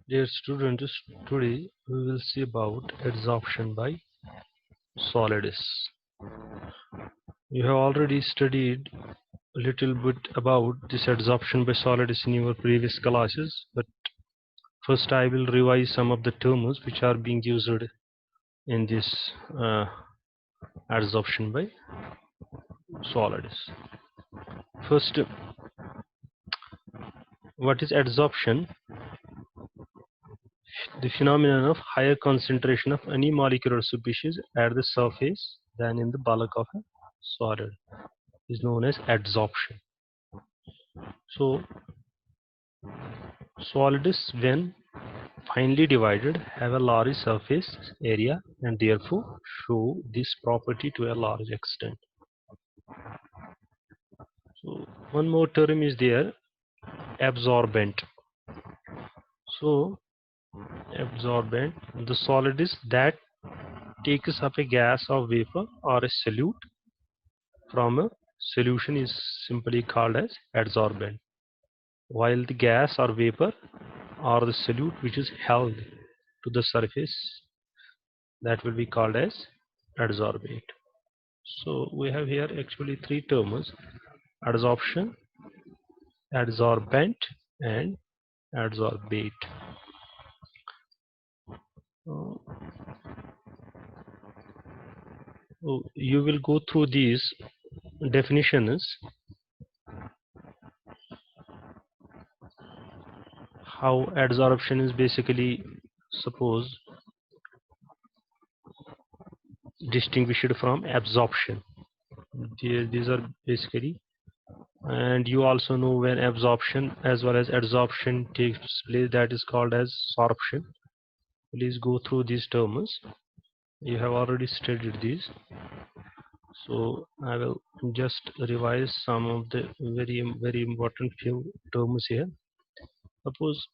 Dear students, today we will see about adsorption by solids. You have already studied a little bit about this adsorption by solids in your previous classes, but first I will revise some of the terms which are being used in this adsorption by solids. First, what is adsorption? The phenomenon of higher concentration of any molecular species at the surface than in the bulk of a solid is known as adsorption. So solids, when finely divided, have a large surface area and therefore show this property to a large extent. So one more term is there, absorbent. So absorbent, the solid is that takes up a gas or vapor or a solute from a solution is simply called as adsorbent, while the gas or vapor or the solute which is held to the surface, that will be called as adsorbate. So we have here actually three terms: adsorption, adsorbent, and adsorbate. Uh, you will go through these definitions, how adsorption is basically, suppose, distinguished from absorption. These are basically, and you also know when absorption as well as adsorption takes place, that is called as sorption. Please go through these terms. You have already studied these, so I will just revise some of the very important few terms here. Suppose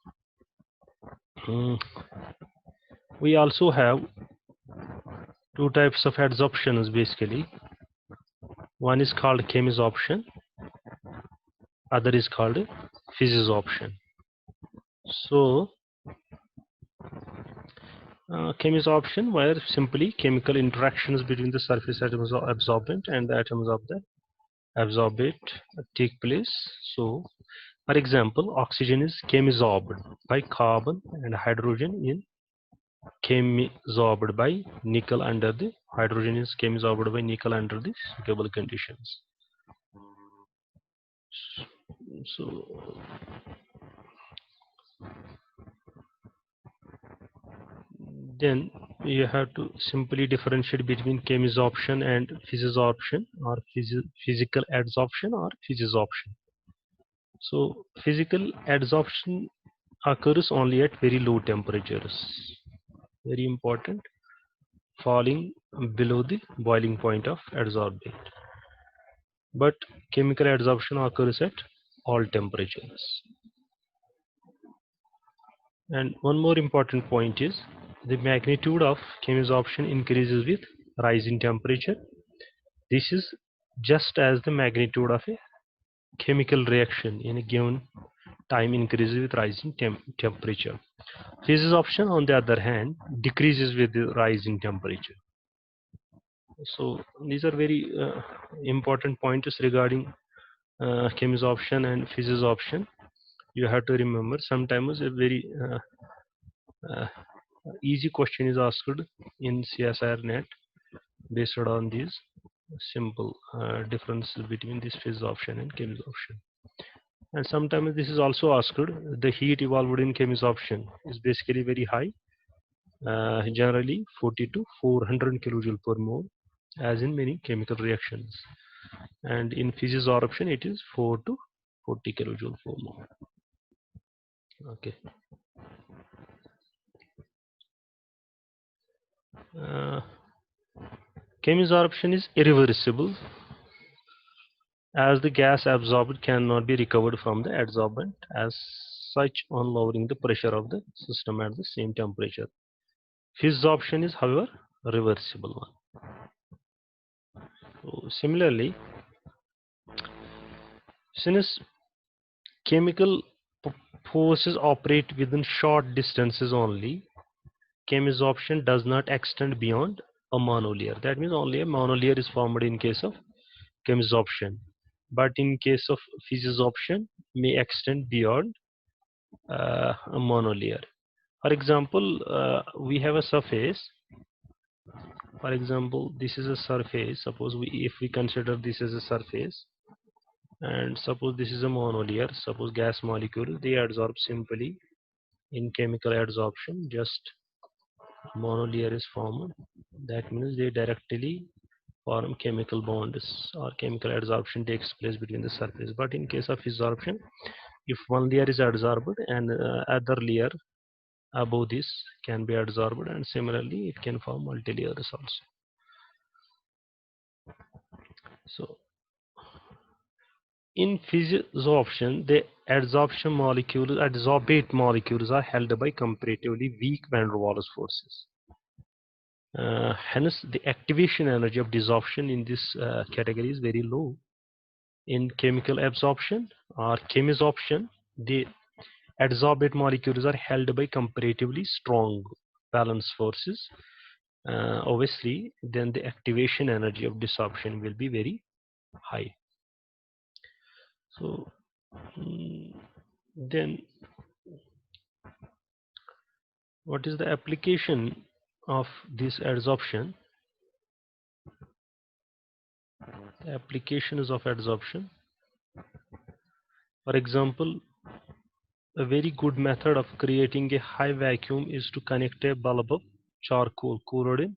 we also have two types of adsorptions basically. One is called chemisorption, other is called physisorption. So chemisorption, where simply chemical interactions between the surface atoms of absorbent and the atoms of the absorbate take place. So for example, oxygen is chemisorbed by carbon and hydrogen in chemisorbed by nickel under the hydrogen is chemisorbed by nickel under the suitable conditions. So then you have to simply differentiate between chemisorption and physisorption, or physical adsorption or physisorption. So physical adsorption occurs only at very low temperatures. Very important, falling below the boiling point of adsorbate. But chemical adsorption occurs at all temperatures. And one more important point is the magnitude of chemisorption increases with rise in temperature. This is just as the magnitude of a chemical reaction in a given time increases with rise in temperature. Physisorption, on the other hand, decreases with the rise in temperature. So these are very important points regarding chemisorption and physisorption. You have to remember. Sometimes a very uh, easy question is asked in CSIR net based on these simple differences between this physisorption and chemisorption. And sometimes this is also asked, the heat evolved in chemisorption is basically very high, generally 40 to 400 kilojoule per mole, as in many chemical reactions. And in physisorption it is 4 to 40 kilojoule per mole. Okay. Chemisorption is irreversible, as the gas absorbed cannot be recovered from the adsorbent as such on lowering the pressure of the system at the same temperature. Physisorption is, however, a reversible one. So similarly, since chemical forces operate within short distances only, chemisorption does not extend beyond a monolayer. That means only a monolayer is formed in case of chemisorption, but in case of physisorption may extend beyond a monolayer. For example, we have a surface. For example, this is a surface. Suppose if we consider this as a surface, and suppose this is a monolayer. Suppose gas molecule, they adsorb simply in chemical adsorption. Just monolayer is formed. That means they directly form chemical bonds or chemical adsorption takes place between the surface. But in case of absorption, if one layer is adsorbed and other layer above this can be adsorbed, and similarly it can form multi-layers also. So in physisorption, the adsorbate molecules are held by comparatively weak van der Waals forces. Hence, the activation energy of desorption in this category is very low. In chemical absorption or chemisorption, the adsorbate molecules are held by comparatively strong valence forces. Obviously, then the activation energy of desorption will be very high. So, then what is the application of this adsorption? The applications of adsorption. For example, a very good method of creating a high vacuum is to connect a bulb of charcoal cooled in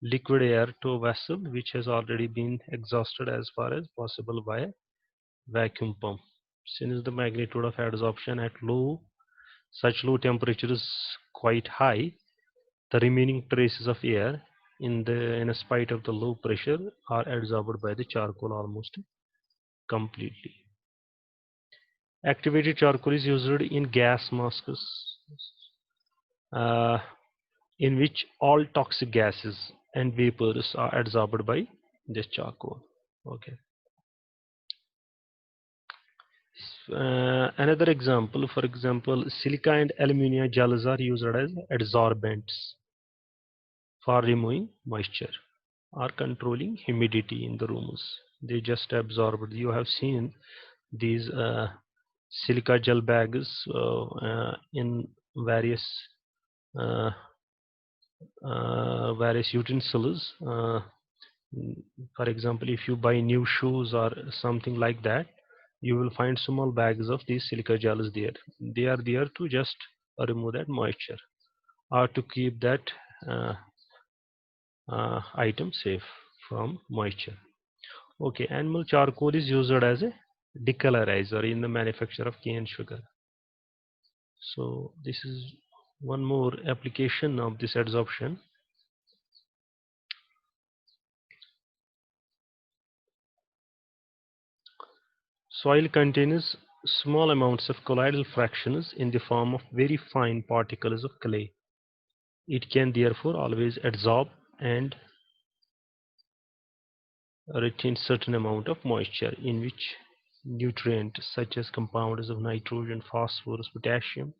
liquid air to a vessel which has already been exhausted as far as possible by a vacuum pump. Since the magnitude of adsorption at such low temperature is quite high, the remaining traces of air in spite of the low pressure are adsorbed by the charcoal almost completely. Activated charcoal is used in gas masks, uh, in which all toxic gases and vapors are adsorbed by this charcoal. Okay. Another example, for example, silica and alumina gels are used as adsorbents for removing moisture or controlling humidity in the rooms. They just absorb. You have seen these silica gel bags in various uh, various utensils. For example, if you buy new shoes or something like that, you will find small bags of these silica gels there. They are there to just remove that moisture or to keep that uh, item safe from moisture. Okay, animal charcoal is used as a decolorizer in the manufacture of cane sugar. So this is one more application of this adsorption. Soil contains small amounts of colloidal fractions in the form of very fine particles of clay. It can therefore always adsorb and retain certain amount of moisture in which nutrients such as compounds of nitrogen, phosphorus, potassium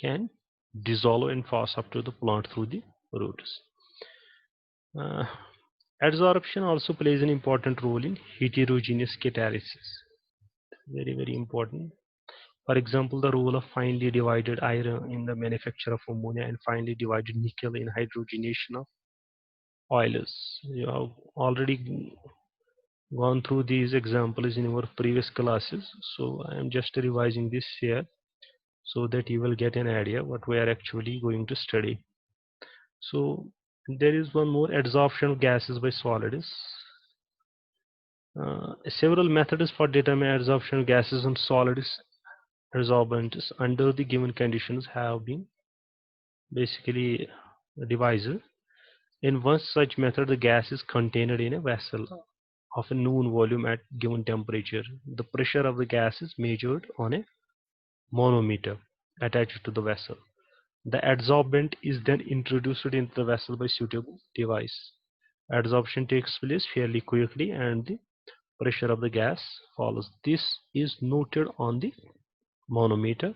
can dissolve and pass up to the plant through the roots. Uh, Adsorption also plays an important role in heterogeneous catalysis. Very, very important. For example, the role of finely divided iron in the manufacture of ammonia and finely divided nickel in hydrogenation of oils. You have already gone through these examples in our previous classes, so I am just revising this here so that you will get an idea what we are actually going to study. So there is one more, adsorption of gases by solids. Several methods for determining adsorption of gases and solids adsorbents under the given conditions have been basically devised. In one such method, the gas is contained in a vessel of a known volume at given temperature. The pressure of the gas is measured on a manometer attached to the vessel. The adsorbent is then introduced into the vessel by suitable device. Adsorption takes place fairly quickly and the pressure of the gas follows. This is noted on the manometer.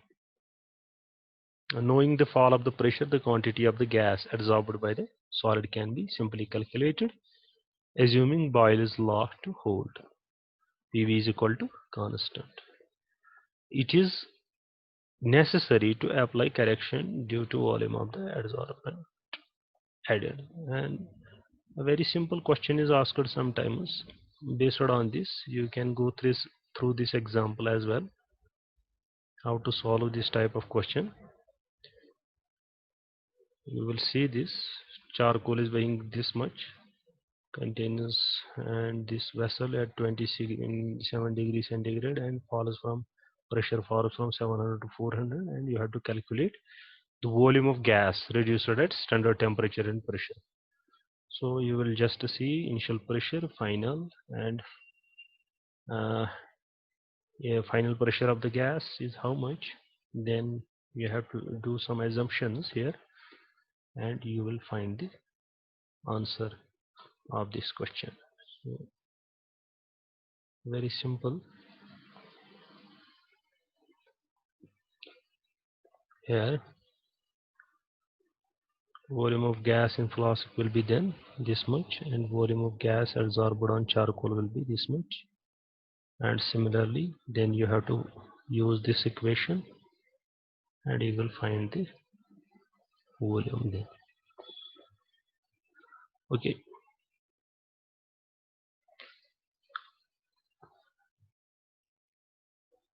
Knowing the fall of the pressure, the quantity of the gas absorbed by the solid can be simply calculated, assuming Boyle's law to hold. PV is equal to constant. It is necessary to apply correction due to volume of the adsorbent added. And a very simple question is asked sometimes. Based on this, you can go through this example as well. How to solve this type of question? You will see this charcoal is weighing this much containers, and this vessel at 27 degrees centigrade and pressure falls from 700 to 400, and you have to calculate the volume of gas reduced at standard temperature and pressure. So you will just see initial pressure, final, and uh, yeah, final pressure of the gas is how much. Then you have to do some assumptions here, and you will find the answer of this question. So very simple. Here volume of gas in flask will be then this much, and volume of gas adsorbed on charcoal will be this much. And similarly, then you have to use this equation, and you will find the volume there. Okay.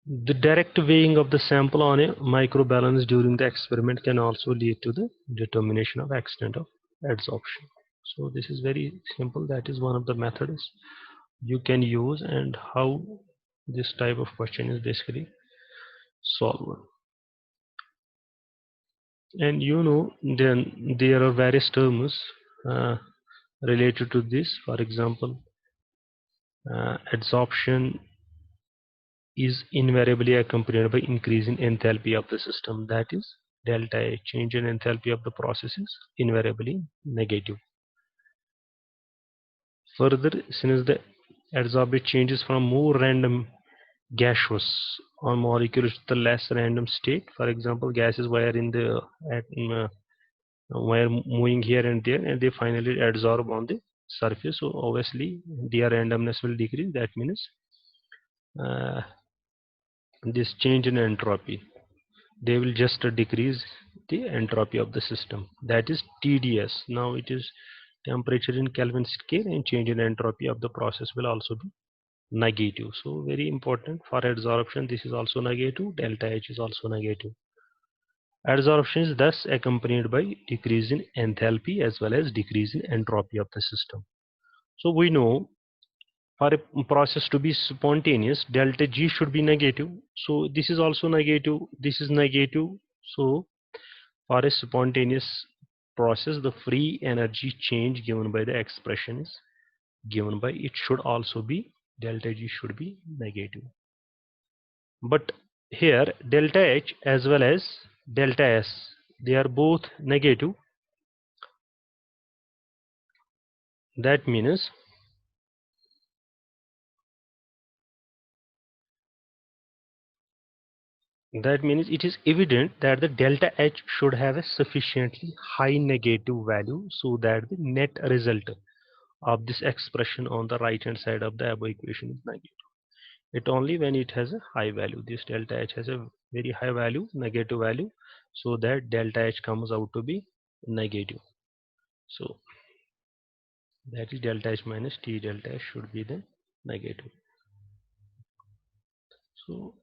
The direct weighing of the sample on a microbalance during the experiment can also lead to the determination of extent of adsorption. So this is very simple. That is one of the methods you can use, and how this type of question is basically solved. And then there are various terms uh, related to this. For example, adsorption is invariably accompanied by increase in enthalpy of the system. That is, delta A, change in enthalpy of the process, is invariably negative. Further, since the adsorbate changes from more random gaseous or molecules to the less random state, for example, gases were in the were moving here and there, and they finally adsorb on the surface. So obviously their randomness will decrease. That means uh, this change in entropy, they will just decrease the entropy of the system. That is TDS. Now it is temperature in Kelvin scale, and change in entropy of the process will also be negative. So very important for adsorption. This is also negative. Delta H is also negative. Adsorption is thus accompanied by decrease in enthalpy as well as decrease in entropy of the system. So we know for a process to be spontaneous, delta G should be negative. So this is also negative. This is negative. So for a spontaneous process, the free energy change given by the expression is given by, it should also be, delta G should be negative. But here delta H as well as delta S, they are both negative. That means it is evident that the delta H should have a sufficiently high negative value so that the net result of this expression on the right hand side of the above equation is negative. It only when it has a high value, this delta H has a very high value, negative value, so that delta H comes out to be negative. So that is delta H minus T delta H should be the negative. So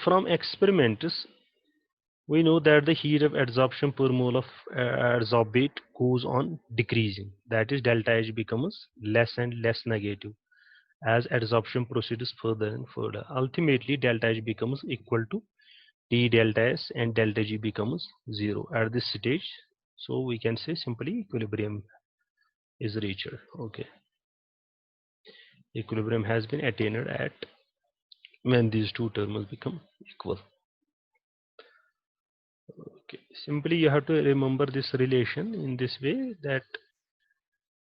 from experiments, we know that the heat of adsorption per mole of adsorbate goes on decreasing. That is, delta H becomes less and less negative as adsorption proceeds further and further. Ultimately, delta H becomes equal to T delta S, and delta G becomes 0 at this stage. So we can say simply equilibrium is reached. Okay, equilibrium has been attained at when these two terms become equal. Okay, simply you have to remember this relation in this way, that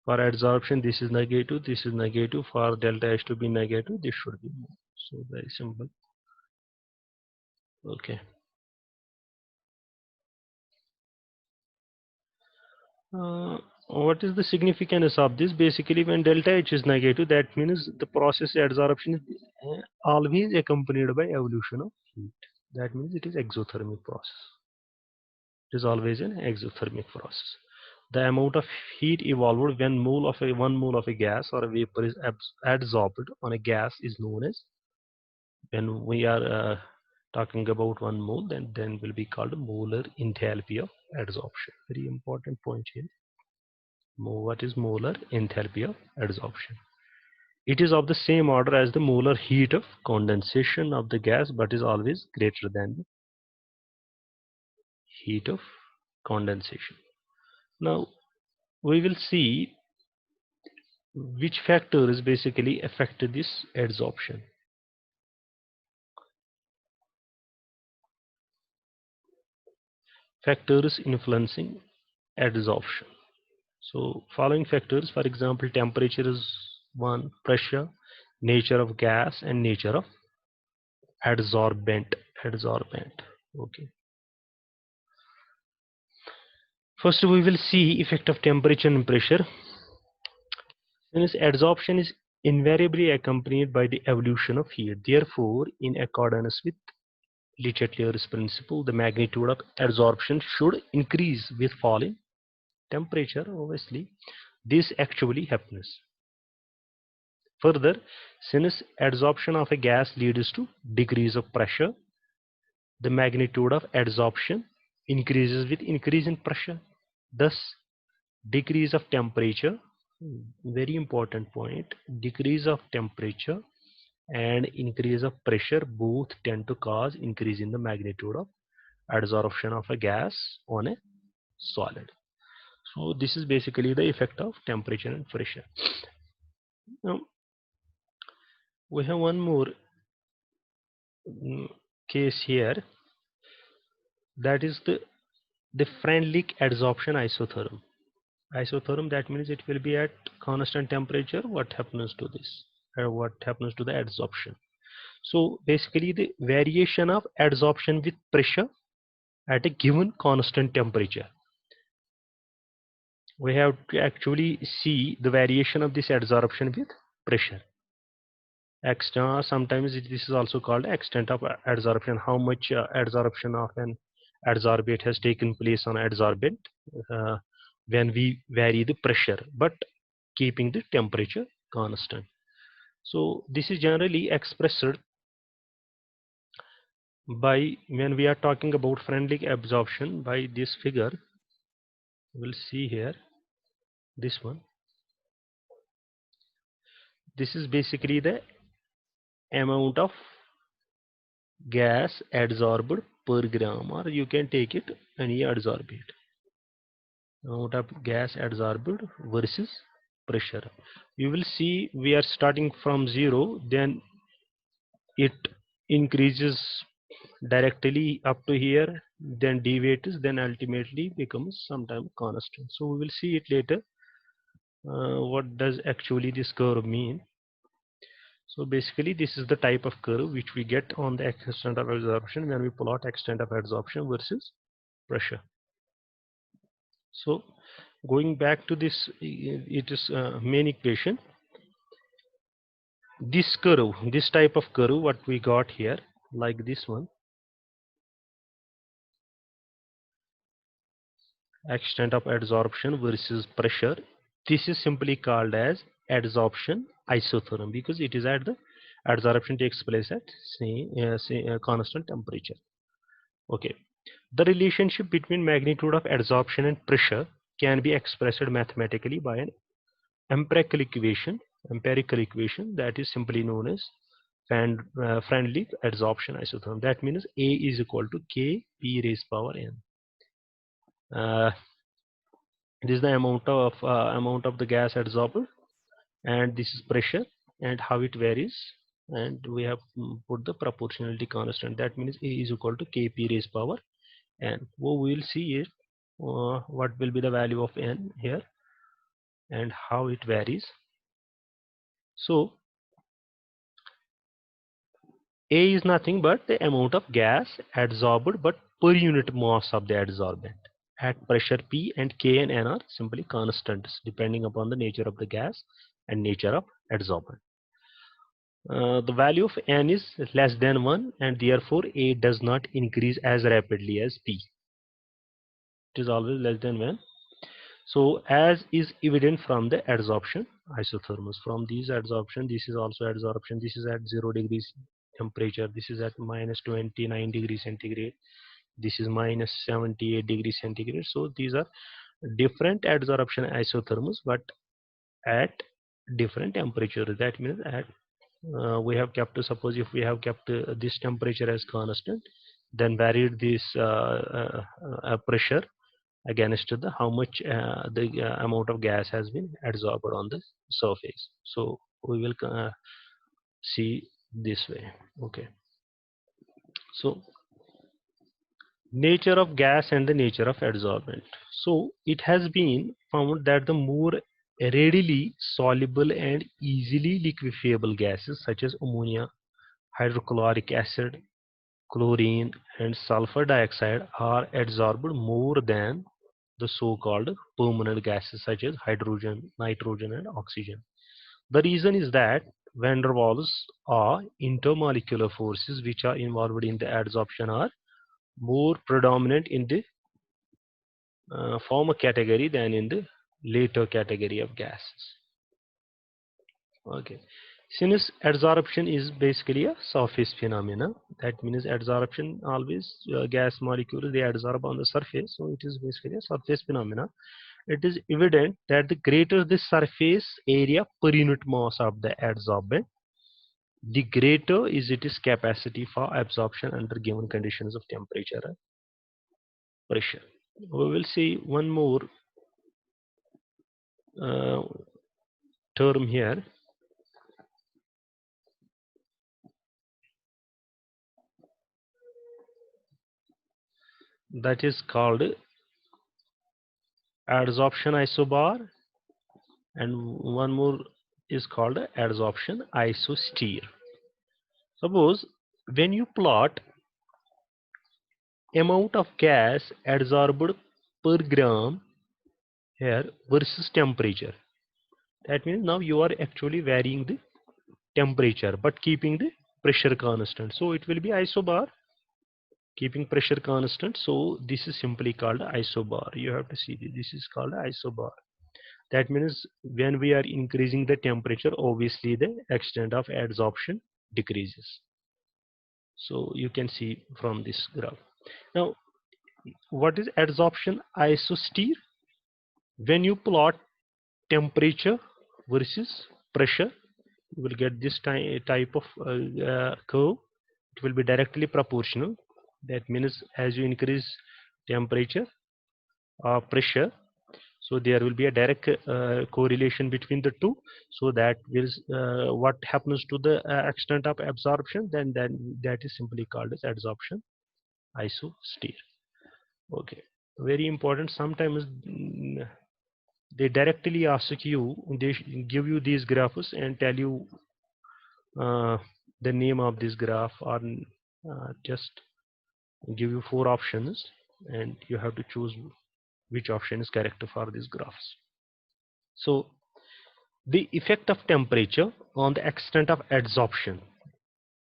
for adsorption this is negative, this is negative. For delta H to be negative, this should be more. So very simple. Okay. What is the significance of this? Basically, when delta H is negative, that means the process adsorption is always accompanied by evolution of heat. That means it is exothermic process. It is always an exothermic process. The amount of heat evolved when one mole of a gas or a vapor is adsorbed on a gas is known as, when we are talking about one mole, then will be called molar enthalpy of adsorption. Very important point here. What is molar enthalpy of adsorption? It is of the same order as the molar heat of condensation of the gas, but is always greater than the heat of condensation. Now we will see which factors basically affect this adsorption. Factors influencing adsorption. So following factors, for example, temperature is one, pressure, nature of gas, and nature of adsorbent. Okay. First, we will see effect of temperature and pressure. Since adsorption is invariably accompanied by the evolution of heat, therefore, in accordance with Le Chatelier's principle, the magnitude of adsorption should increase with falling temperature. Obviously, this actually happens. Further, since adsorption of a gas leads to decrease of pressure, the magnitude of adsorption increases with increase in pressure. Thus, decrease of temperature, very important point, decrease of temperature and increase of pressure both tend to cause increase in the magnitude of adsorption of a gas on a solid. So this is basically the effect of temperature and pressure. Now we have one more case here, that is the Freundlich adsorption isotherm. Isotherm, that means it will be at constant temperature. What happens to this? What happens to the adsorption? So basically the variation of adsorption with pressure at a given constant temperature. We have to actually see the variation of this adsorption with pressure. Sometimes this is also called extent of adsorption. How much adsorption of an adsorbate has taken place on adsorbent when we vary the pressure, but keeping the temperature constant. So this is generally expressed by, when we are talking about Freundlich adsorption, by this figure. We'll see here, this one. This is basically the amount of gas adsorbed per gram, or you can take it any adsorbate. Amount of gas adsorbed versus pressure. You will see we are starting from 0, then it increases directly up to here, then deviates, then ultimately becomes sometime constant. So we will see it later. What does actually this curve mean? So basically this is the type of curve which we get on the extent of adsorption when we plot extent of adsorption versus pressure. So going back to this, it is main equation. This curve, this type of curve, what we got here, like this one, extent of adsorption versus pressure, this is simply called as adsorption isotherm, because it is at the adsorption takes place at constant temperature. Okay, the relationship between magnitude of adsorption and pressure can be expressed mathematically by an empirical equation that is simply known as Freundlich adsorption isotherm. That means A is equal to K P raised power n. This is the amount of the gas adsorbed, and this is pressure and how it varies, and we have put the proportionality constant. That means A is equal to Kp raised power n. What we will see is what will be the value of n here and how it varies. So A is nothing but the amount of gas adsorbed but per unit mass of the adsorbent at pressure P, and K and N are simply constants depending upon the nature of the gas and nature of adsorbent. The value of N is less than 1 and therefore A does not increase as rapidly as P. It is always less than 1. So as is evident from the adsorption isotherms, from these adsorption, this is also adsorption, this is at 0 degrees temperature, this is at minus 29 degrees centigrade, this is minus 78 degrees centigrade. So these are different adsorption isotherms but at different temperature. That means at we have kept, suppose if we have kept this temperature as constant, then varied this pressure against the how much the amount of gas has been adsorbed on the surface. So we will see this way. Okay, so nature of gas and the nature of adsorbent. So it has been found that the more readily soluble and easily liquefiable gases such as ammonia, hydrochloric acid, chlorine and sulfur dioxide are adsorbed more than the so-called permanent gases such as hydrogen, nitrogen and oxygen. The reason is that van der Waals are intermolecular forces which are involved in the adsorption are more predominant in the former category than in the later category of gases. Okay. Since adsorption is basically a surface phenomena, that means adsorption always gas molecules they adsorb on the surface, so it is basically a surface phenomena. It is evident that the greater the surface area per unit mass of the adsorbent, the greater is its capacity for absorption under given conditions of temperature and pressure. We will see one more uh, term here, that is called adsorption isobar, and one more is called adsorption isosphere. Suppose when you plot amount of gas adsorbed per gram here versus temperature, that means now you are actually varying the temperature but keeping the pressure constant. So it will be isobar, keeping pressure constant. So this is simply called isobar. You have to see this is called isobar. That means when we are increasing the temperature, obviously the extent of adsorption decreases. So you can see from this graph. Now, what is adsorption isosphere? When you plot temperature versus pressure, you will get this type of curve. It will be directly proportional. That means as you increase temperature or pressure, so there will be a direct correlation between the two. So that will what happens to the extent of absorption, then that is simply called as adsorption isosphere. Okay, very important. Sometimes they directly ask you, they give you these graphs and tell you uh, the name of this graph, or just give you 4 options and you have to choose which option is correct for these graphs. So the effect of temperature on the extent of adsorption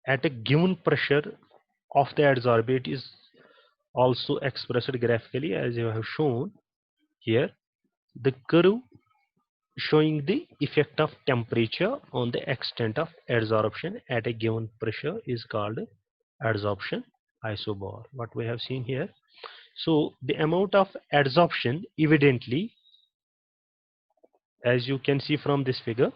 at a given pressure of the adsorbate is also expressed graphically as you have shown here. The curve showing the effect of temperature on the extent of adsorption at a given pressure is called adsorption isobar, what we have seen here. So the amount of adsorption evidently, as you can see from this figure,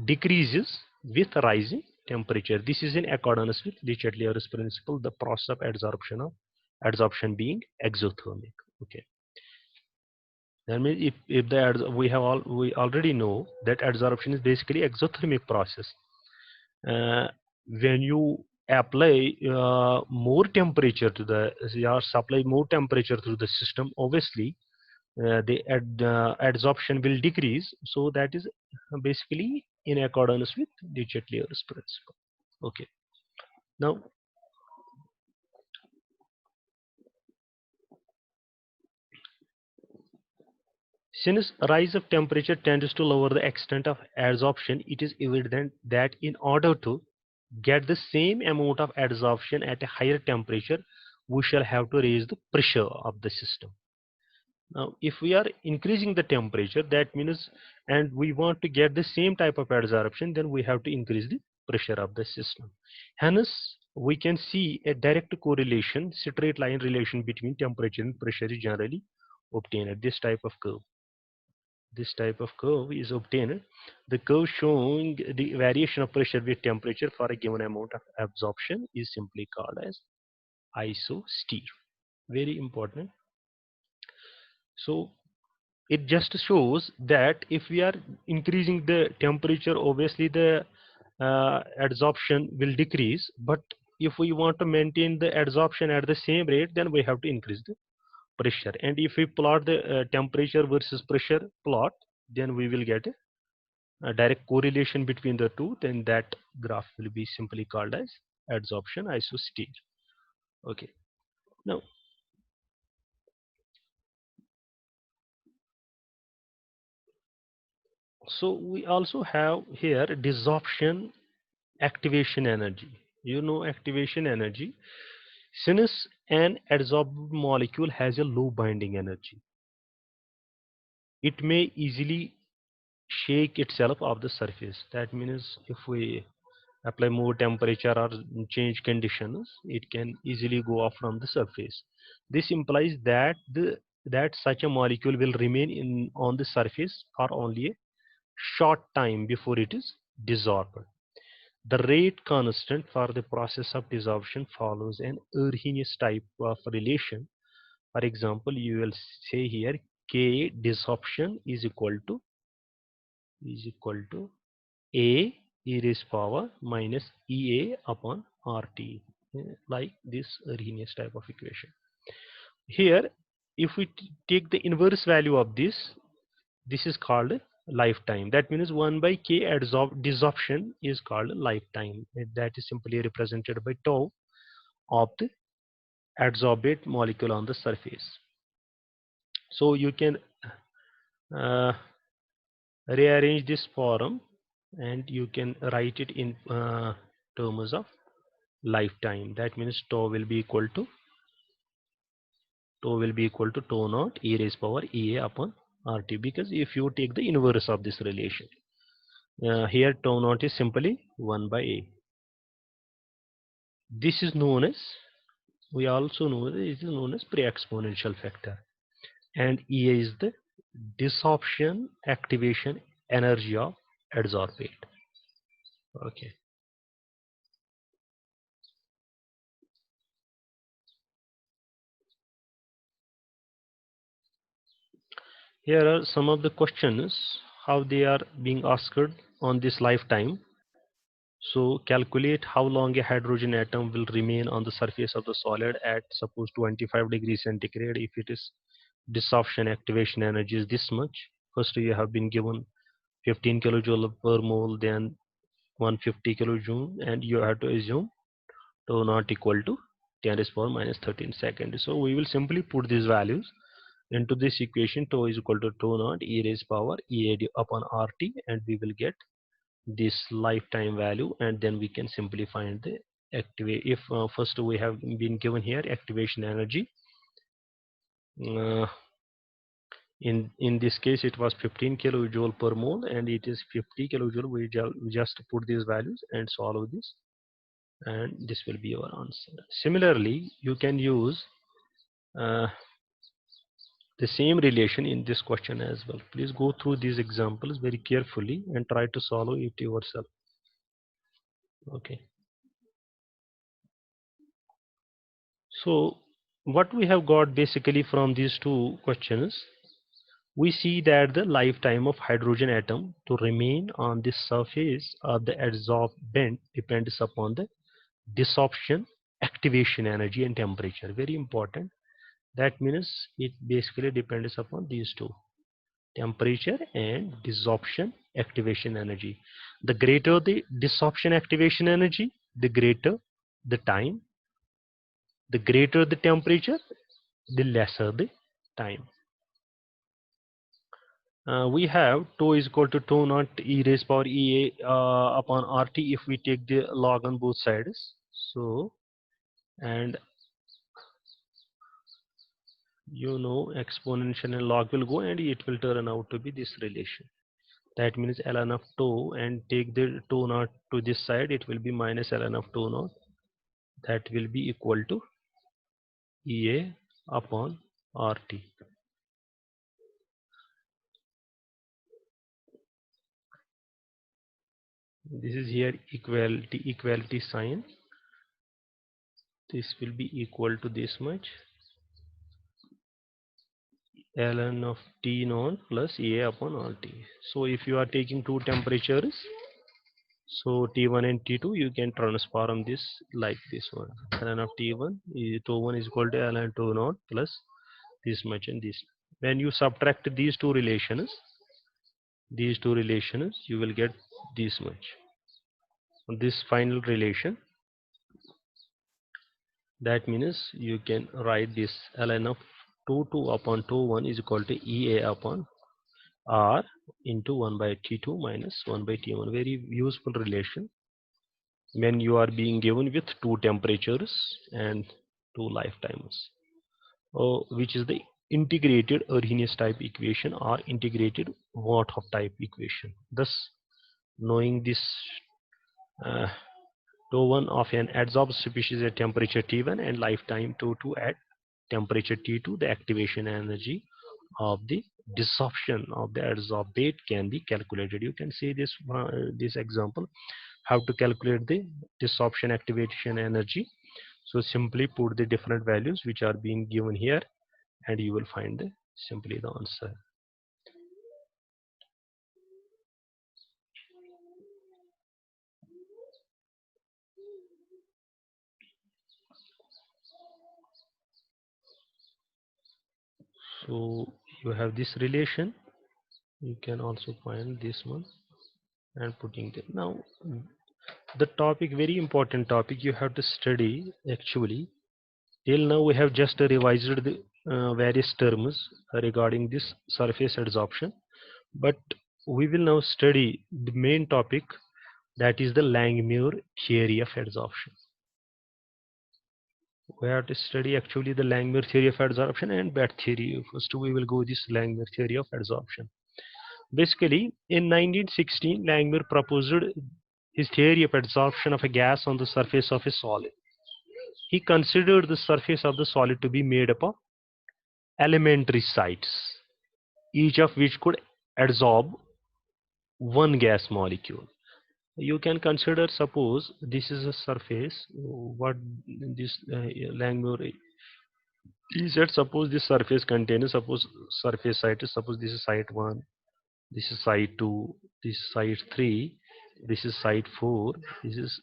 decreases with rising temperature. This is in accordance with de Chatelier's principle, the process of adsorption being exothermic. Okay. That means if the we already know that adsorption is basically exothermic process. When you apply more temperature to the or supply more temperature through the system, obviously the adsorption will decrease. So that is basically in accordance with the Dirichlet's principle. Okay. Now, since rise of temperature tends to lower the extent of adsorption, it is evident that in order to get the same amount of adsorption at a higher temperature, we shall have to raise the pressure of the system. Now, if we are increasing the temperature, that means, and we want to get the same type of adsorption, then we have to increase the pressure of the system. Hence, we can see a direct correlation, straight line relation between temperature and pressure is generally obtained at this type of curve. This type of curve is obtained. The curve showing the variation of pressure with temperature for a given amount of absorption is simply called as isosteer. Very important. So it just shows that if we are increasing the temperature, obviously the adsorption will decrease. But if we want to maintain the adsorption at the same rate, then we have to increase the pressure. And if we plot the temperature versus pressure plot, then we will get a direct correlation between the two. Then that graph will be simply called as adsorption isosteer. Okay. Now, so we also have here desorption activation energy. You know activation energy. Since an adsorbed molecule has a low binding energy, it may easily shake itself off the surface. That means if we apply more temperature or change conditions, it can easily go off from the surface. This implies that such a molecule will remain on the surface for only a short time before it is dissolved. The rate constant for the process of desorption follows an Arrhenius type of relation. For example, you will say here K desorption is equal to A e raised power minus EA upon RT, like this Arrhenius type of equation. Here, if we take the inverse value of this is called lifetime. That means 1 by K desorption is called lifetime. That is simply represented by tau of the adsorbate molecule on the surface. So you can uh, rearrange this form and you can write it in terms of lifetime. That means tau will be equal to tau naught e raised power EA upon RT, because if you take the inverse of this relation, here tau naught is simply 1 by A. This is known as, we also know that it is known as pre-exponential factor, and EA is the desorption activation energy of adsorbate. Okay. Here are some of the questions, how they are being asked on this lifetime. So calculate how long a hydrogen atom will remain on the surface of the solid at suppose 25 degrees centigrade. If it is desorption activation energy is this much, first you have been given 15 kilojoule per mole, then 150 kilojoule, and you have to assume tau naught equal to 10 raised power minus 13 seconds. So we will simply put these values into this equation. Tau is equal to tau naught e raised power EAD upon RT, and we will get this lifetime value, and then we can simply find the activate. If first we have been given here activation energy, in this case it was 15 kilojoule per mole and it is 50 kilojoule. We just put these values and solve this, and this will be our answer. Similarly, you can use the same relation in this question as well. Please go through these examples very carefully and try to solve it yourself. Okay. So what we have got basically from these two questions, we see that the lifetime of hydrogen atom to remain on the surface of the adsorbent depends upon the desorption, activation energy, and temperature. Very important. That means it basically depends upon these two: temperature and desorption activation energy. The greater the desorption activation energy, the greater the time. The greater the temperature, the lesser the time. We have tau is equal to tau naught e raised power ea upon rt if we take the log on both sides. So, and you know, exponential and log will go and it will turn out to be this relation. That means ln of tau, and take the tau naught to this side, it will be minus ln of tau naught. That will be equal to ea upon rt. This is here equality sign. This will be equal to this much, ln of T naught plus A upon RT. So if you are taking two temperatures, so T1 and T2, you can transform this like this one. Ln of T1 is T1 is equal to ln T naught plus this much and this. When you subtract these two relations, you will get this much. This final relation. That means you can write this ln of 2 upon 1 is equal to EA upon R into 1 by T2 minus 1 by T1. Very useful relation when you are being given with two temperatures and two lifetimes, which is the integrated Arrhenius type equation or integrated Watt type equation. Thus, knowing this uh, Tau1 of an adsorbed species at temperature T1 and lifetime Tau2 at temperature T2, the activation energy of the desorption of the adsorbate can be calculated. You can see this example, how to calculate the desorption activation energy. So simply put the different values which are being given here, and you will find simply the answer. So you have this relation. You can also find this one and putting it. Now the topic, very important topic, you have to study actually. Till now we have just revised the various terms regarding this surface adsorption, but we will now study the main topic, that is the Langmuir theory of adsorption. We have to study actually the Langmuir theory of adsorption and Bett theory. First we will go this Langmuir theory of adsorption. Basically, in 1916, Langmuir proposed his theory of adsorption of a gas on the surface of a solid. He considered the surface of the solid to be made up of elementary sites, each of which could adsorb one gas molecule. You can consider, suppose this is a surface, what this Langmuir he said, suppose this surface contains, suppose surface site is, suppose this is site 1, this is site 2, this is site 3, this is site 4, this is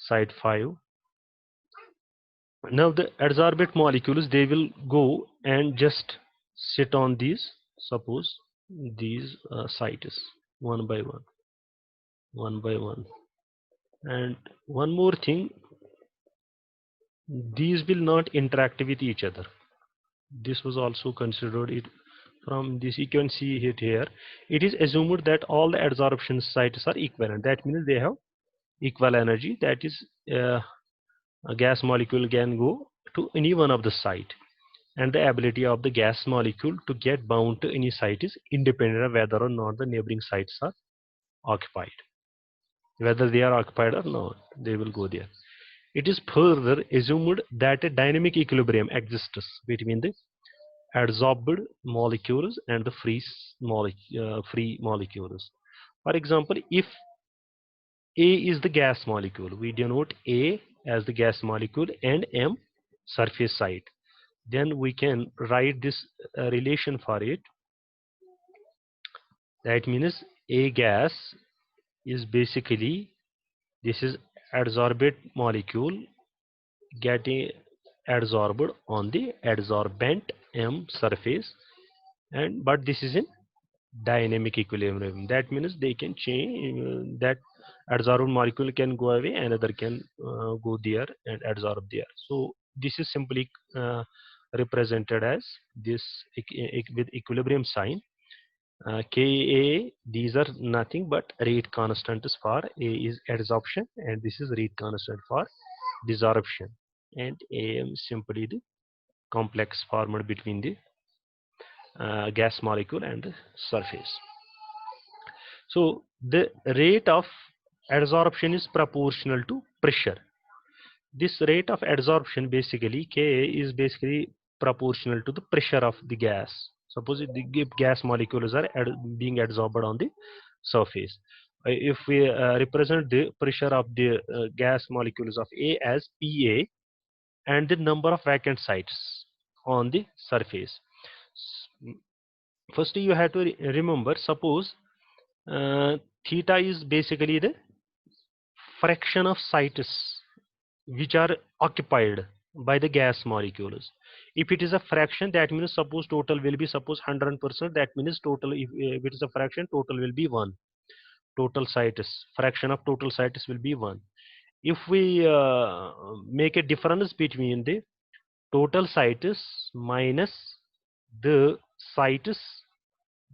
site 5. Now the adsorbate molecules, they will go and just sit on these, suppose these sites one by one. And one more thing, these will not interact with each other. This was also considered. It from this you can see it here. It is assumed that all the adsorption sites are equivalent. That means they have equal energy. That is, a gas molecule can go to any one of the site, and the ability of the gas molecule to get bound to any site is independent of whether or not the neighboring sites are occupied. Whether they are occupied or not, they will go there. It is further assumed that a dynamic equilibrium exists between the adsorbed molecules and the free molecules. For example, if A is the gas molecule, we denote A as the gas molecule and M surface site. Then we can write this relation for it. That means A gas is basically, this is adsorbate molecule getting adsorbed on the adsorbent M surface, and but this is in dynamic equilibrium. That means they can change, that adsorbed molecule can go away, another can go there and adsorb there. So this is simply represented as this with equilibrium sign. Ka, these are nothing but rate constants for A is adsorption, and this is rate constant for desorption, and Am simply the complex formed between the gas molecule and the surface. So the rate of adsorption is proportional to pressure. This rate of adsorption basically Ka is basically proportional to the pressure of the gas. Suppose the gas molecules are being adsorbed on the surface. If we represent the pressure of the gas molecules of A as Pa and the number of vacant sites on the surface. First you have to remember, suppose theta is basically the fraction of sites which are occupied by the gas molecules. If it is a fraction, that means suppose total will be suppose 100%, that means total, if it is a fraction, total will be 1. Total sites, fraction of total sites will be 1. If we make a difference between the total sites minus the sites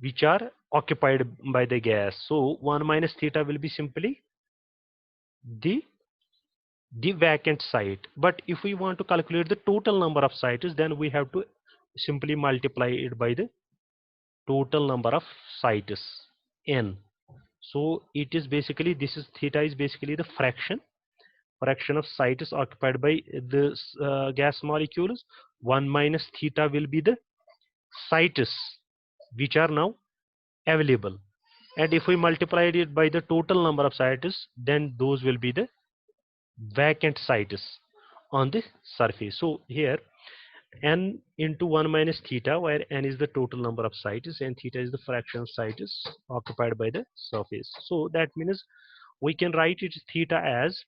which are occupied by the gas, so 1 minus theta will be simply the vacant site. But if we want to calculate the total number of sites, then we have to simply multiply it by the total number of sites, n. So it is basically, this is theta is basically the fraction of sites occupied by the gas molecules. 1 minus theta will be the sites which are now available, and if we multiply it by the total number of sites, then those will be the vacant sites on the surface. So here n into 1 minus theta, where n is the total number of sites and theta is the fraction of sites occupied by the surface. So that means we can write it theta as,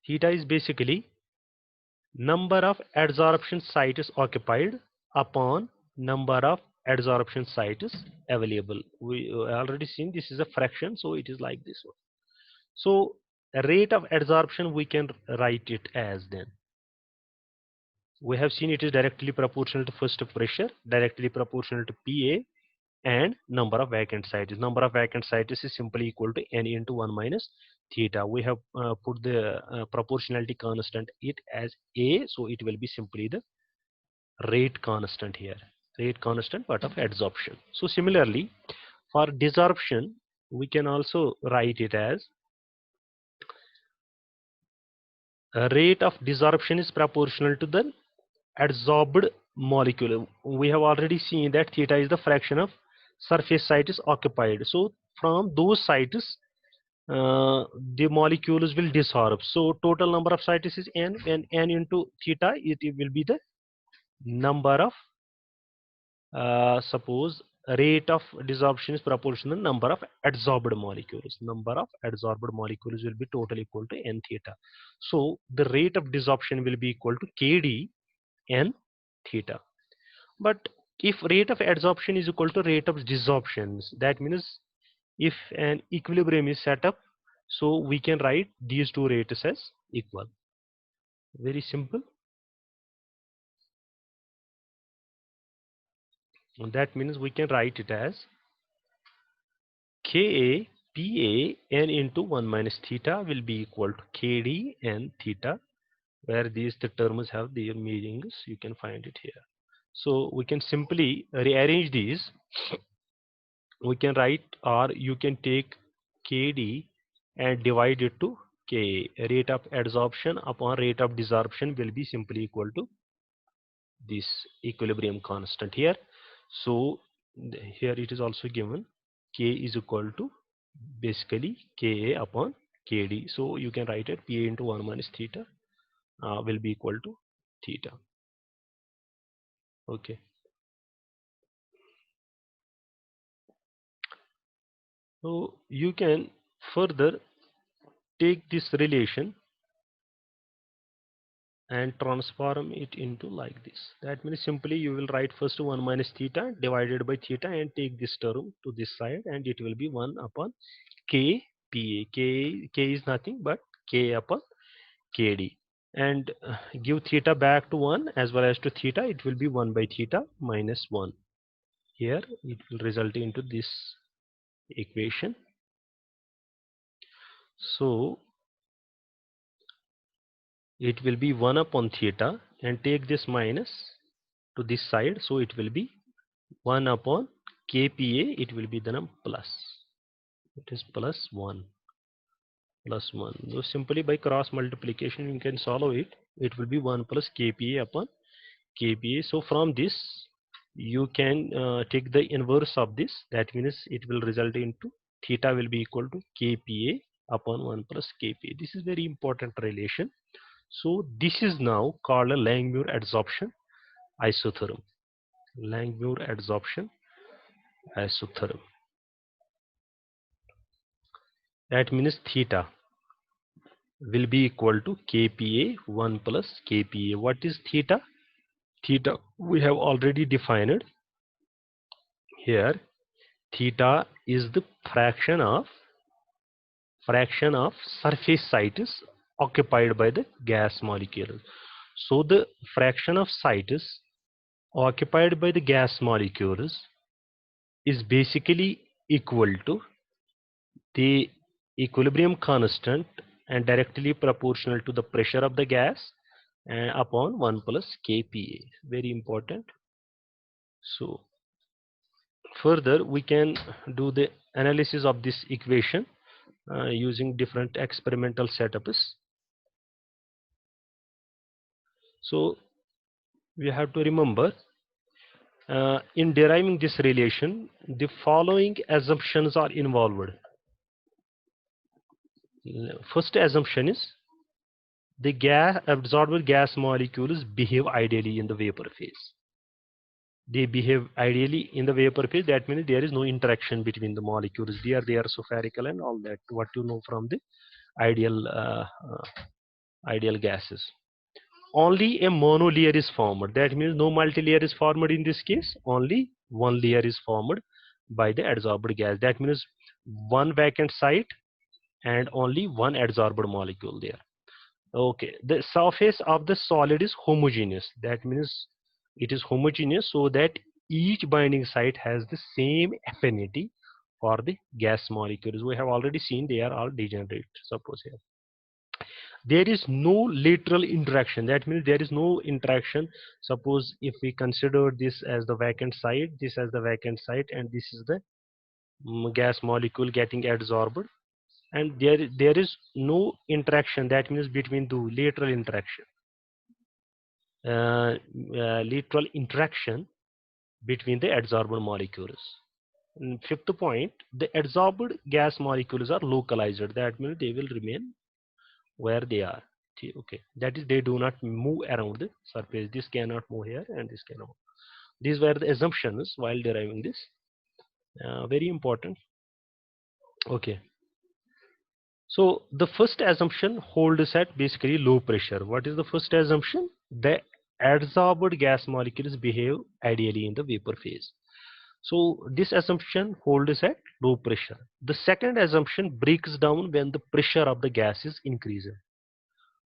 theta is basically number of adsorption sites occupied upon number of adsorption sites available. We already seen this is a fraction, so it is like this one. So rate of adsorption we can write it as, then we have seen it is directly proportional to first pressure, directly proportional to Pa, and number of vacant sites. Number of vacant sites is simply equal to n into 1 minus theta. We have put the proportionality constant it as A, so it will be simply the rate constant here. Rate constant but of adsorption. So similarly, for desorption, we can also write it as rate of desorption is proportional to the adsorbed molecule. We have already seen that theta is the fraction of surface sites occupied. So from those sites, the molecules will desorb. So total number of sites is n, and n into theta, it will be the number of, suppose rate of desorption is proportional number of adsorbed molecules. Number of adsorbed molecules will be total equal to n theta. So the rate of desorption will be equal to kd n theta. But if rate of adsorption is equal to rate of desorption, that means if an equilibrium is set up, so we can write these two rates as equal. Very simple. And that means we can write it as Ka Pa n into 1 minus theta will be equal to Kd n theta, where these the terms have their meanings. You can find it here. So we can simply rearrange these. We can write, or you can take Kd and divide it to Ka. Rate of adsorption upon rate of desorption will be simply equal to this equilibrium constant here. So here it is also given K is equal to basically Ka upon Kd. So you can write it Pa into 1 minus theta will be equal to theta. Okay. So you can further take this relation and transform it into like this. That means simply you will write first 1 minus theta divided by theta and take this term to this side, and it will be 1 upon k pa. K is nothing but k upon kd, and give theta back to 1 as well as to theta. It will be 1 by theta minus 1. Here it will result into this equation. So it will be 1 upon theta, and take this minus to this side, so it will be 1 upon kPa. It will be then plus, it is plus 1 plus 1. So simply by cross multiplication you can solve it. It will be 1 plus kPa upon kPa. So from this you can take the inverse of this. That means it will result into theta will be equal to kPa upon 1 plus kPa. This is very important relation. So this is now called a Langmuir adsorption isotherm. Langmuir adsorption isotherm. That means theta will be equal to kPa 1 plus kPa. What is theta? Theta we have already defined here. Theta is the fraction of surface sites occupied by the gas molecules. So the fraction of sites occupied by the gas molecules is basically equal to the equilibrium constant and directly proportional to the pressure of the gas upon 1 plus kPa. Very important. So further we can do the analysis of this equation using different experimental setups. So we have to remember in deriving this relation, the following assumptions are involved. First assumption is the absorbed gas molecules behave ideally in the vapor phase. They behave ideally in the vapor phase. That means there is no interaction between the molecules. They are spherical and all that. What you know from the ideal gases. Only a monolayer is formed. That means no multilayer is formed in this case. Only one layer is formed by the adsorbed gas. That means one vacant site and only one adsorbed molecule there. Okay, the surface of the solid is homogeneous. That means it is homogeneous so that each binding site has the same affinity for the gas molecules. We have already seen they are all degenerate. Suppose here there is no lateral interaction. That means there is no interaction. Suppose if we consider this as the vacant site, this as the vacant site, and this is the gas molecule getting adsorbed, and there is no interaction. That means between the lateral interaction between the adsorbed molecules. And fifth point, the adsorbed gas molecules are localized. That means they will remain where they are. Okay, that is they do not move around the surface. This cannot move here and this cannot move. These were the assumptions while deriving this. Very important. Okay, so the first assumption holds at basically low pressure. What is the first assumption? The adsorbed gas molecules behave ideally in the vapor phase. So this assumption holds at low pressure. The second assumption breaks down when the pressure of the gas is increasing.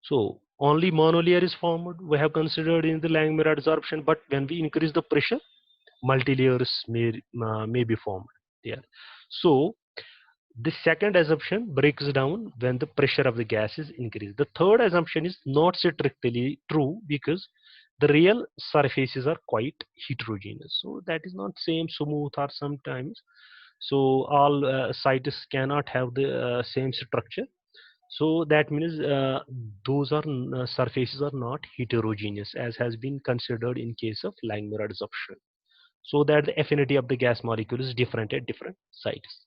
So only monolayer is formed. We have considered in the Langmuir adsorption, but when we increase the pressure, multilayers may be formed there. So the second assumption breaks down when the pressure of the gas is increased. The third assumption is not strictly true because the real surfaces are quite heterogeneous. So that is not same smooth or sometimes. So all sites cannot have the same structure. So that means those are surfaces are not heterogeneous as has been considered in case of Langmuir adsorption. So that the affinity of the gas molecule is different at different sites.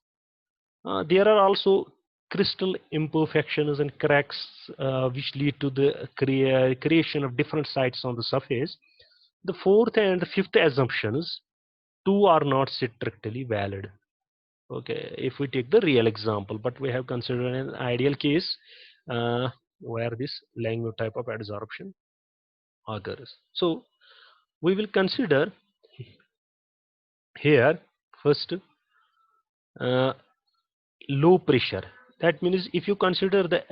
There are also crystal imperfections and cracks which lead to the creation of different sites on the surface. The fourth and the fifth assumptions, two are not strictly valid. Okay, if we take the real example, but we have considered an ideal case where this Langmuir type of adsorption occurs. So we will consider here first low pressure. That means if you consider the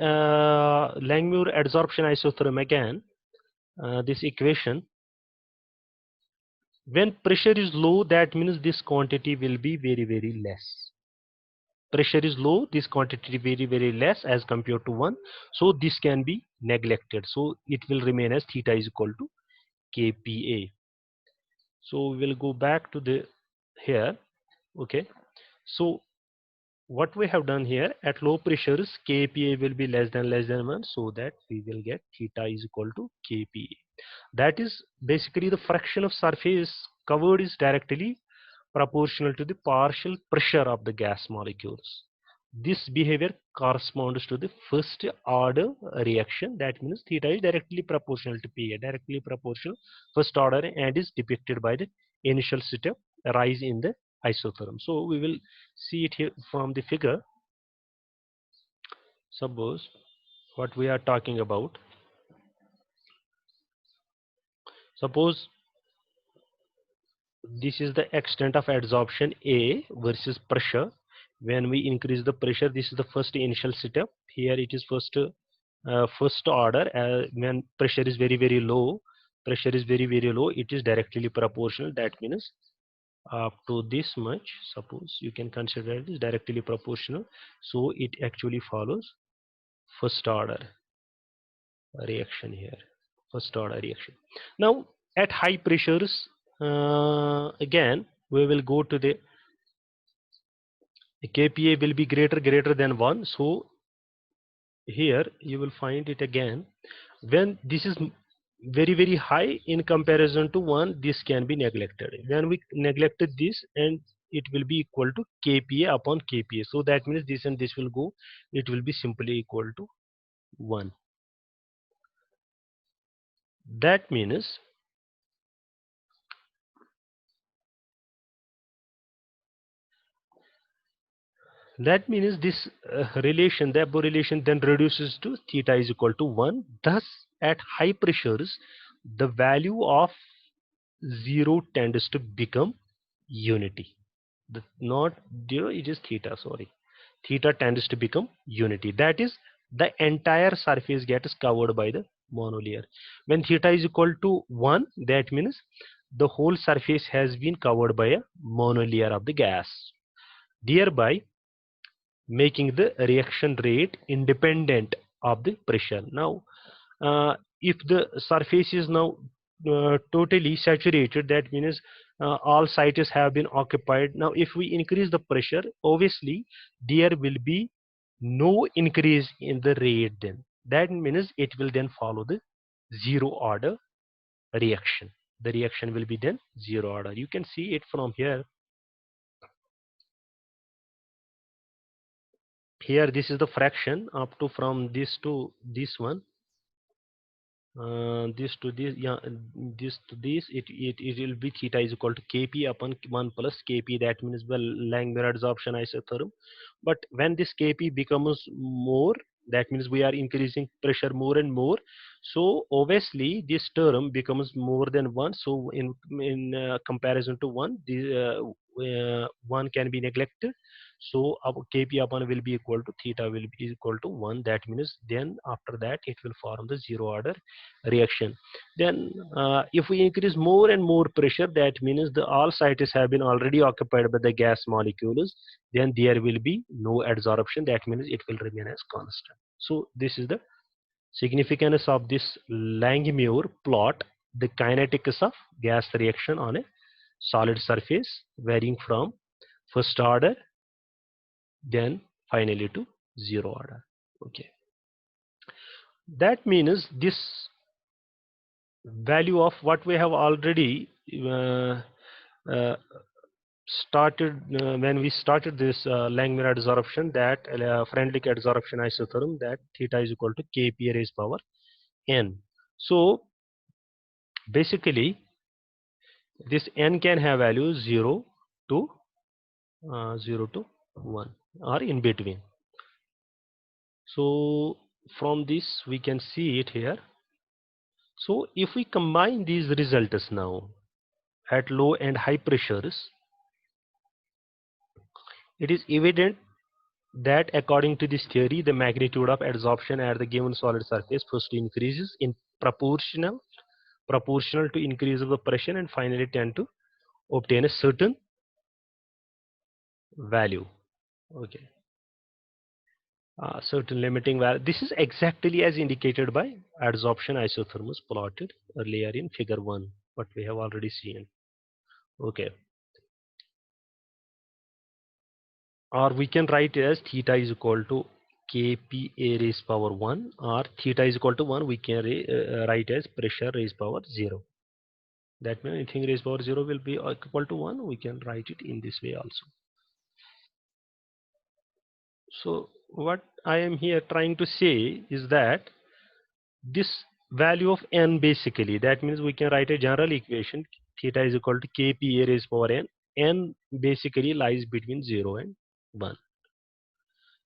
Langmuir adsorption isotherm again, this equation, when pressure is low, that means this quantity will be very less. Pressure is low, this quantity very less as compared to 1. So this can be neglected. So it will remain as theta is equal to kPa. So we will go back to the here. Okay. So what we have done here, at low pressures kPa will be less than 1, so that we will get theta is equal to kPa. That is basically the fraction of surface covered is directly proportional to the partial pressure of the gas molecules. This behavior corresponds to the first order reaction. That means theta is directly proportional to Pa, directly proportional first order, and is depicted by the initial step rise in the isotherm. So we will see it here from the figure. Suppose what we are talking about. Suppose this is the extent of adsorption A versus pressure. When we increase the pressure, this is the first initial step. Here it is first order. When pressure is very low, it is directly proportional. That means up to this much, suppose you can consider it is directly proportional. So it actually follows first order reaction here. First order reaction. Now at high pressures, again we will go to the kPa will be greater than 1. So here you will find it again. When this is very high in comparison to 1, this can be neglected. When we neglected this, and it will be equal to kPa upon kPa. So that means this and this will go. It will be simply equal to 1. That means this relation, the above relation, then reduces to theta is equal to 1. Thus, at high pressures, the value of 0 tends to become unity. Not 0, it is theta, sorry. Theta tends to become unity. That is, the entire surface gets covered by the monolayer. When theta is equal to 1, that means the whole surface has been covered by a monolayer of the gas, thereby making the reaction rate independent of the pressure. Now, if the surface is now totally saturated, that means all sites have been occupied. Now, if we increase the pressure, obviously there will be no increase in the rate. Then that means it will then follow the zero order reaction. The reaction will be then zero order. You can see it from here. Here this is the fraction up to from this to this one, this to this, yeah, this to this, it will be theta is equal to kp upon 1 plus kp. That means the Langmuir adsorption isotherm. But when this kp becomes more, that means we are increasing pressure more and more, so obviously this term becomes more than 1. So in comparison to 1, the 1 can be neglected. So kp upon will be equal to theta will be equal to 1. That means then after that it will form the zero order reaction. Then if we increase more and more pressure, that means the all sites have been already occupied by the gas molecules, then there will be no adsorption. That means it will remain as constant. So this is the significance of this Langmuir plot, the kinetics of gas reaction on a solid surface varying from first order then finally to zero order. Okay, that means this value of what we have already uh, started when we started this Langmuir adsorption, that Freundlich adsorption isotherm, that theta is equal to kp raised power n. So basically this n can have values 0 to 0 to 1 or in between. So from this we can see it here. So if we combine these results now at low and high pressures, it is evident that according to this theory, the magnitude of adsorption at the given solid surface first increases in proportional to increase of the pressure, and finally tend to obtain a certain value. Okay, certain limiting value. This is exactly as indicated by adsorption isotherms plotted earlier in figure 1, what we have already seen. Okay, or we can write as theta is equal to kpa raised power 1, or theta is equal to 1 we can write as pressure raised power 0. That means anything raised power 0 will be equal to 1. We can write it in this way also. So what I am here trying to say is that this value of n, basically that means we can write a general equation, theta is equal to kpa raised power n. N basically lies between 0 and 1.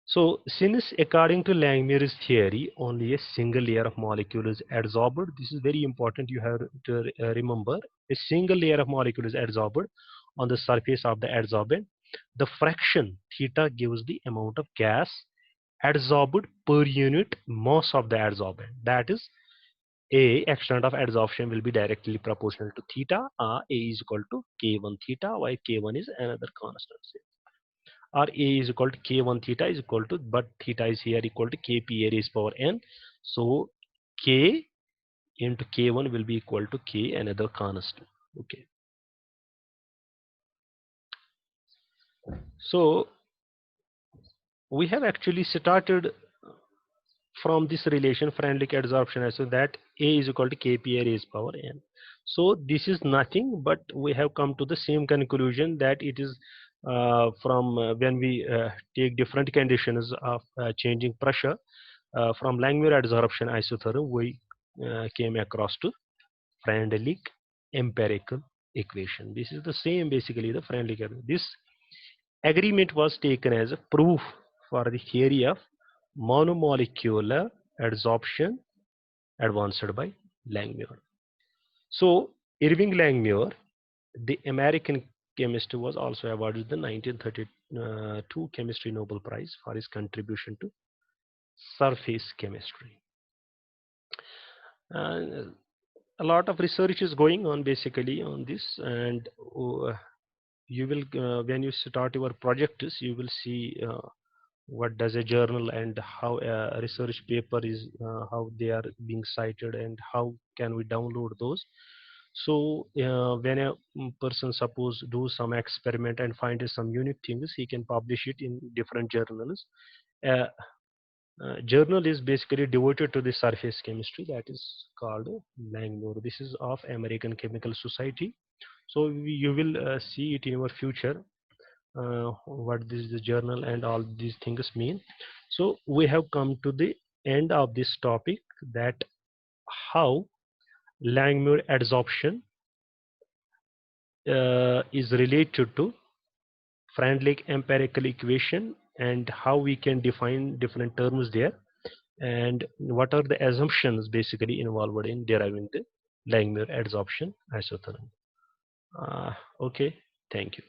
So since according to Langmuir's theory only a single layer of molecule is adsorbed, this is very important, you have to remember, a single layer of molecule is adsorbed on the surface of the adsorbent. The fraction theta gives the amount of gas adsorbed per unit mass of the adsorbent. That is, A extent of adsorption will be directly proportional to theta, A is equal to K1 theta, while K1 is another constant. Or A is equal to K1 theta is equal to, but theta is here equal to Kpa raised power n. So K into K1 will be equal to K, another constant. Okay. So we have actually started from this relation Freundlich adsorption as so that A is equal to Kpa raised power n. So this is nothing but we have come to the same conclusion that it is from when we take different conditions of changing pressure from Langmuir adsorption isotherm, we came across to Freundlich empirical equation. This is the same basically the Freundlich. This agreement was taken as a proof for the theory of monomolecular adsorption advanced by Langmuir. So Irving Langmuir, the American chemist, was also awarded the 1932 Chemistry Nobel Prize for his contribution to surface chemistry. A lot of research is going on basically on this, and you will when you start your projects you will see what does a journal and how a research paper is, how they are being cited and how can we download those. So when a person suppose do some experiment and find some unique things, he can publish it in different journals. uh, Journal is basically devoted to the surface chemistry, that is called Langmuir. This is of American Chemical Society. So you will see it in your future what this the journal and all these things mean. So we have come to the end of this topic, that how Langmuir adsorption is related to Freundlich empirical equation and how we can define different terms there, and what are the assumptions basically involved in deriving the Langmuir adsorption isotherm. Okay, thank you.